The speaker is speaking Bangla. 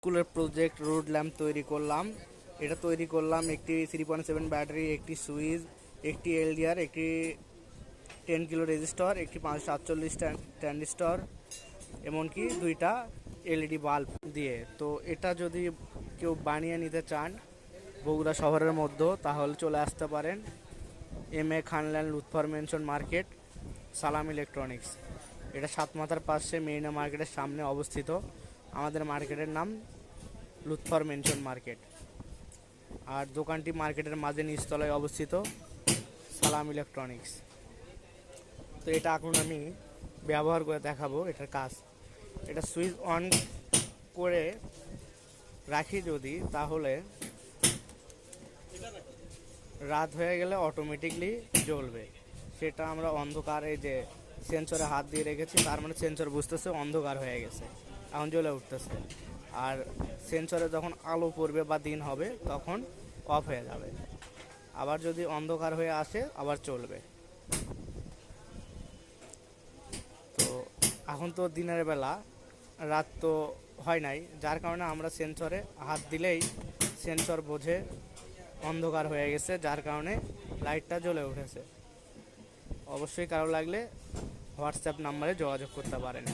স্কুলের প্রজেক্ট রোড ল্যাম্প তৈরি করলাম। এটা তৈরি করলাম একটি 3.7 ব্যাটারি, একটি সুইচ, একটি এলডিআর, একটি 10 কিলো রেজিস্টর, একটি 548 ট্রানজিস্টর, এমনকি দুইটা এলইডি বাল্ব দিয়ে। তো এটা যদি কেউ বানিয়ে নিতে চান বগুড়া শহরের মধ্যে, তাহলে চলে আসতে পারেন MA খানল্যান্ড লুৎফর মেনশন মার্কেট, সালাম ইলেকট্রনিক্স। এটা সাতমাথার পাশে মেরিনা মার্কেটের সামনে অবস্থিত। আমাদের মার্কেটের নাম লুৎফর মেনশন মার্কেট। আর দোকানটি মার্কেটের মাঝে নিচতলায় অবস্থিত, সালাম ইলেকট্রনিক্স। তো এটা এখন আমি ব্যবহার করে দেখাবো এটার কাজ। এটা সুইচ অন করে রাখি যদি, তাহলে রাত হয়ে গেলে অটোমেটিকলি জ্বলবে। সেটা আমরা অন্ধকারে যে সেন্সরে হাত দিয়ে রেখেছি, তার মানে সেন্সর বুঝতেছে অন্ধকার হয়ে গেছে, এখন জ্বলে উঠতেছে। আর সেন্সরে যখন আলো পড়বে বা দিন হবে তখন অফ হয়ে যাবে। আবার যদি অন্ধকার হয়ে আসে আবার চলবে। তো এখন তো দিনের বেলা, রাত তো হয় নাই, যার কারণে আমরা সেন্সরে হাত দিলেই সেন্সর বোঝে অন্ধকার হয়ে গেছে, যার কারণে লাইটটা জ্বলে উঠেছে। অবশ্যই কারো লাগলে হোয়াটসঅ্যাপ নাম্বারে যোগাযোগ করতে পারেন।